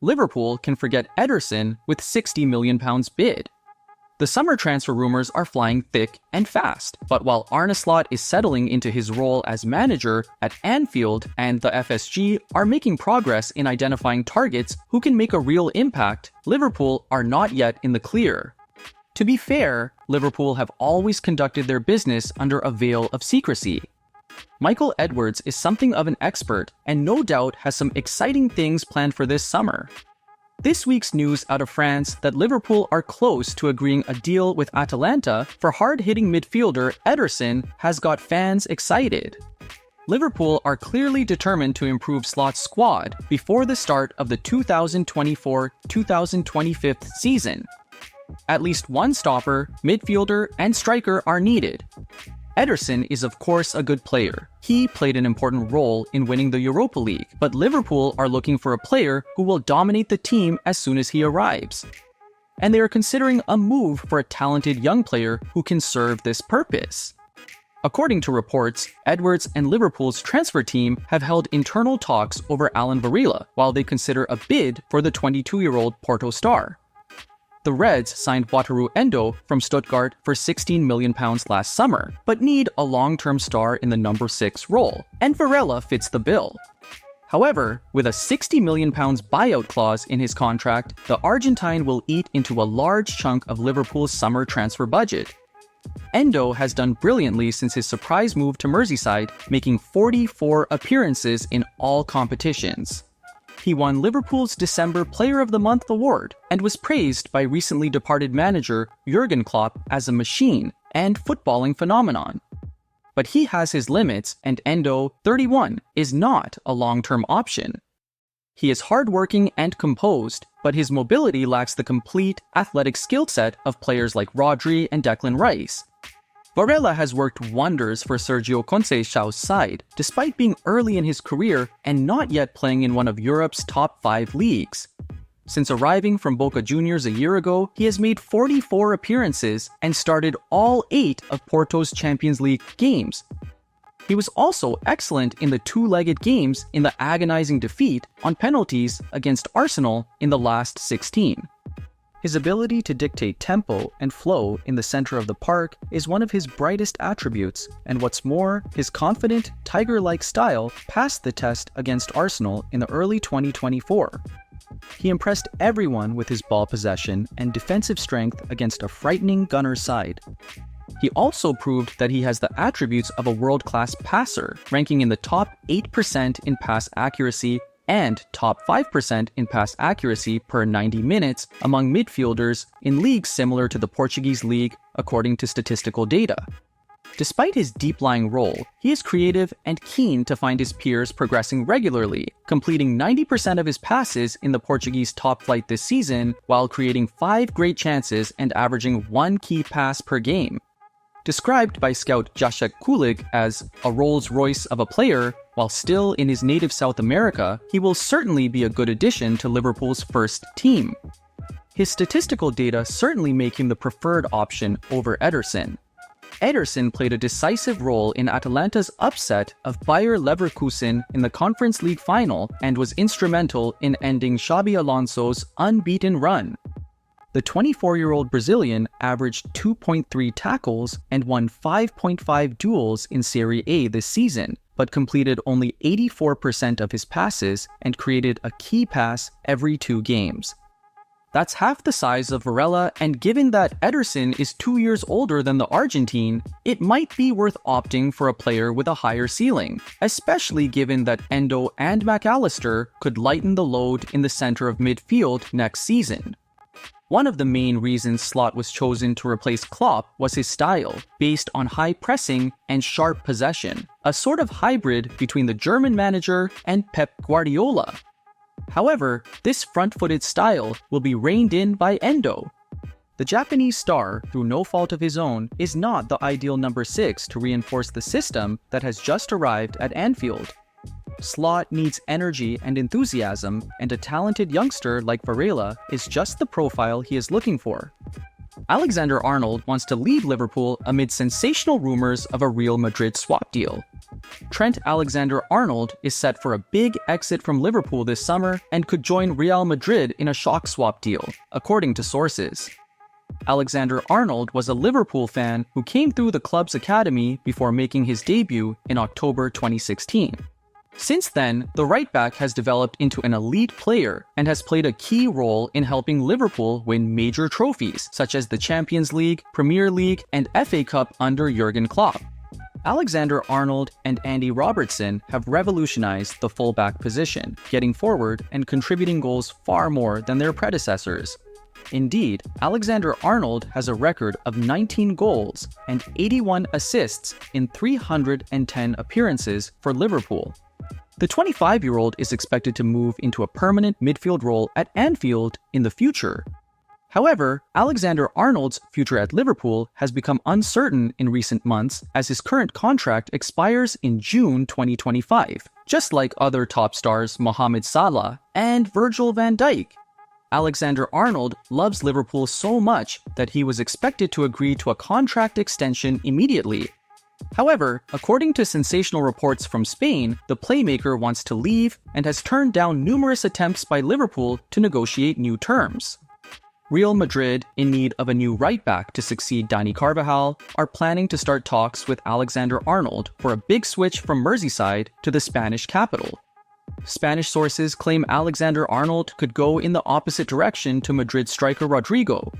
Liverpool can forget Ederson with £60 million bid. The summer transfer rumors are flying thick and fast, but while Arne is settling into his role as manager at Anfield and the FSG are making progress in identifying targets who can make a real impact, Liverpool are not yet in the clear. To be fair, Liverpool have always conducted their business under a veil of secrecy. Michael Edwards is something of an expert and no doubt has some exciting things planned for this summer. This week's news out of France that Liverpool are close to agreeing a deal with Atalanta for hard-hitting midfielder Ederson has got fans excited. Liverpool are clearly determined to improve Slot's squad before the start of the 2024-2025 season. At least one stopper, midfielder, and striker are needed. Ederson is of course a good player. He played an important role in winning the Europa League, but Liverpool are looking for a player who will dominate the team as soon as he arrives. And they are considering a move for a talented young player who can serve this purpose. According to reports, Edwards and Liverpool's transfer team have held internal talks over Alan Varela while they consider a bid for the 22-year-old Porto star. The Reds signed Wataru Endo from Stuttgart for £16 million last summer, but need a long-term star in the number 6 role, and Varela fits the bill. However, with a £60 million buyout clause in his contract, the Argentine will eat into a large chunk of Liverpool's summer transfer budget. Endo has done brilliantly since his surprise move to Merseyside, making 44 appearances in all competitions. He won Liverpool's December Player of the Month award and was praised by recently departed manager Jürgen Klopp as a machine and footballing phenomenon. But he has his limits and Endo, 31, is not a long-term option. He is hardworking and composed, but his mobility lacks the complete athletic skill set of players like Rodri and Declan Rice. Varela has worked wonders for Sergio Conceição's side, despite being early in his career and not yet playing in one of Europe's top 5 leagues. Since arriving from Boca Juniors a year ago, he has made 44 appearances and started all 8 of Porto's Champions League games. He was also excellent in the two-legged games in the agonizing defeat on penalties against Arsenal in the last 16. His ability to dictate tempo and flow in the center of the park is one of his brightest attributes, and what's more, his confident, tiger-like style passed the test against Arsenal in the early 2024. He impressed everyone with his ball possession and defensive strength against a frightening Gunners side. He also proved that he has the attributes of a world-class passer, ranking in the top 8% in pass accuracy and top 5% in pass accuracy per 90 minutes among midfielders in leagues similar to the Portuguese league, according to statistical data. Despite his deep-lying role, he is creative and keen to find his peers progressing regularly, completing 90% of his passes in the Portuguese top flight this season, while creating 5 great chances and averaging 1 key pass per game. Described by scout Jacek Kulik as a Rolls-Royce of a player, while still in his native South America, he will certainly be a good addition to Liverpool's first team. His statistical data certainly make him the preferred option over Ederson. Ederson played a decisive role in Atalanta's upset of Bayer Leverkusen in the Conference League final and was instrumental in ending Xabi Alonso's unbeaten run. The 24-year-old Brazilian averaged 2.3 tackles and won 5.5 duels in Serie A this season, but completed only 84% of his passes and created a key pass every 2 games. That's half the size of Varela, and given that Ederson is 2 years older than the Argentine, it might be worth opting for a player with a higher ceiling, especially given that Endo and McAllister could lighten the load in the center of midfield next season. One of the main reasons Slot was chosen to replace Klopp was his style, based on high pressing and sharp possession, a sort of hybrid between the German manager and Pep Guardiola. However, this front-footed style will be reined in by Endo. The Japanese star, through no fault of his own, is not the ideal number 6 to reinforce the system that has just arrived at Anfield. Slot needs energy and enthusiasm, and a talented youngster like Varela is just the profile he is looking for. Alexander-Arnold wants to leave Liverpool amid sensational rumors of a Real Madrid swap deal. Trent Alexander-Arnold is set for a big exit from Liverpool this summer and could join Real Madrid in a shock swap deal, according to sources. Alexander-Arnold was a Liverpool fan who came through the club's academy before making his debut in October 2016. Since then, the right-back has developed into an elite player and has played a key role in helping Liverpool win major trophies, such as the Champions League, Premier League, and FA Cup under Jürgen Klopp. Alexander-Arnold and Andy Robertson have revolutionized the fullback position, getting forward and contributing goals far more than their predecessors. Indeed, Alexander-Arnold has a record of 19 goals and 81 assists in 310 appearances for Liverpool. The 25-year-old is expected to move into a permanent midfield role at Anfield in the future. However, Alexander-Arnold's future at Liverpool has become uncertain in recent months as his current contract expires in June 2025, just like other top stars Mohamed Salah and Virgil van Dijk. Alexander-Arnold loves Liverpool so much that he was expected to agree to a contract extension immediately. However, according to sensational reports from Spain, the playmaker wants to leave and has turned down numerous attempts by Liverpool to negotiate new terms. Real Madrid, in need of a new right-back to succeed Dani Carvajal, are planning to start talks with Alexander-Arnold for a big switch from Merseyside to the Spanish capital. Spanish sources claim Alexander-Arnold could go in the opposite direction to Madrid striker Rodrigo.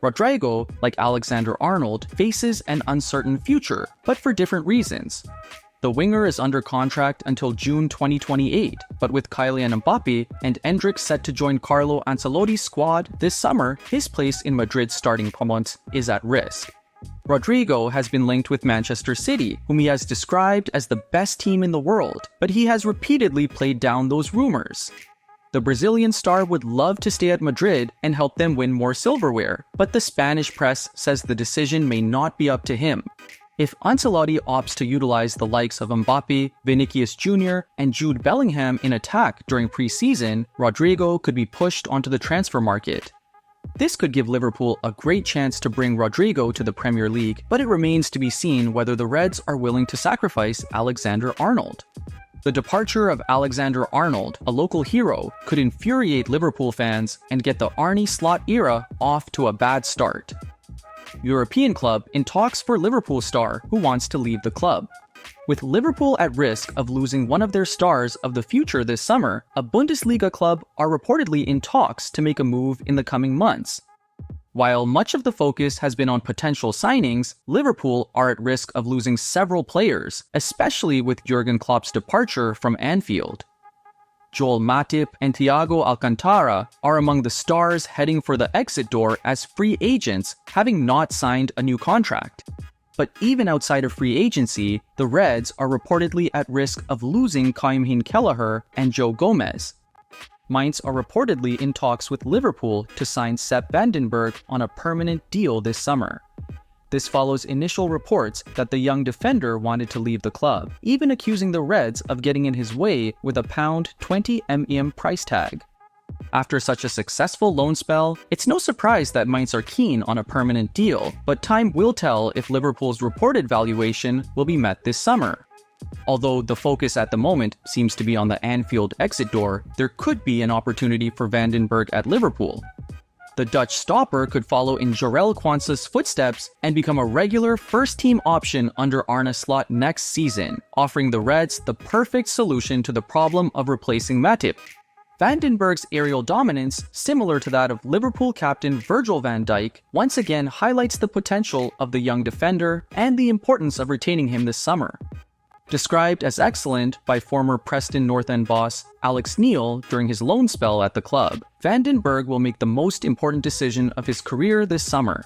Rodrigo, like Alexander-Arnold, faces an uncertain future, but for different reasons. The winger is under contract until June 2028, but with Kylian Mbappe and Endrick set to join Carlo Ancelotti's squad this summer, his place in Madrid's starting punt is at risk. Rodrigo has been linked with Manchester City, whom he has described as the best team in the world, but he has repeatedly played down those rumors. The Brazilian star would love to stay at Madrid and help them win more silverware, but the Spanish press says the decision may not be up to him. If Ancelotti opts to utilize the likes of Mbappe, Vinicius Jr., and Jude Bellingham in attack during pre-season, Rodrigo could be pushed onto the transfer market. This could give Liverpool a great chance to bring Rodrigo to the Premier League, but it remains to be seen whether the Reds are willing to sacrifice Alexander-Arnold. The departure of Alexander-Arnold, a local hero, could infuriate Liverpool fans and get the Arne slot era off to a bad start. European club in talks for Liverpool star who wants to leave the club. With Liverpool at risk of losing one of their stars of the future this summer, a Bundesliga club are reportedly in talks to make a move in the coming months. While much of the focus has been on potential signings, Liverpool are at risk of losing several players, especially with Jürgen Klopp's departure from Anfield. Joel Matip and Thiago Alcantara are among the stars heading for the exit door as free agents, having not signed a new contract. But even outside of free agency, the Reds are reportedly at risk of losing Kaim Kelleher and Joe Gomez. Mainz are reportedly in talks with Liverpool to sign Sepp Vandenberg on a permanent deal this summer. This follows initial reports that the young defender wanted to leave the club, even accusing the Reds of getting in his way with a £20 million price tag. After such a successful loan spell, it's no surprise that Mainz are keen on a permanent deal, but time will tell if Liverpool's reported valuation will be met this summer. Although the focus at the moment seems to be on the Anfield exit door, there could be an opportunity for Vandenberg at Liverpool. The Dutch stopper could follow in Jarell Quansah's footsteps and become a regular first-team option under Arne Slot next season, offering the Reds the perfect solution to the problem of replacing Matip. Vandenberg's aerial dominance, similar to that of Liverpool captain Virgil van Dijk, once again highlights the potential of the young defender and the importance of retaining him this summer. Described as excellent by former Preston North End boss Alex Neil during his loan spell at the club, Vandenberg will make the most important decision of his career this summer.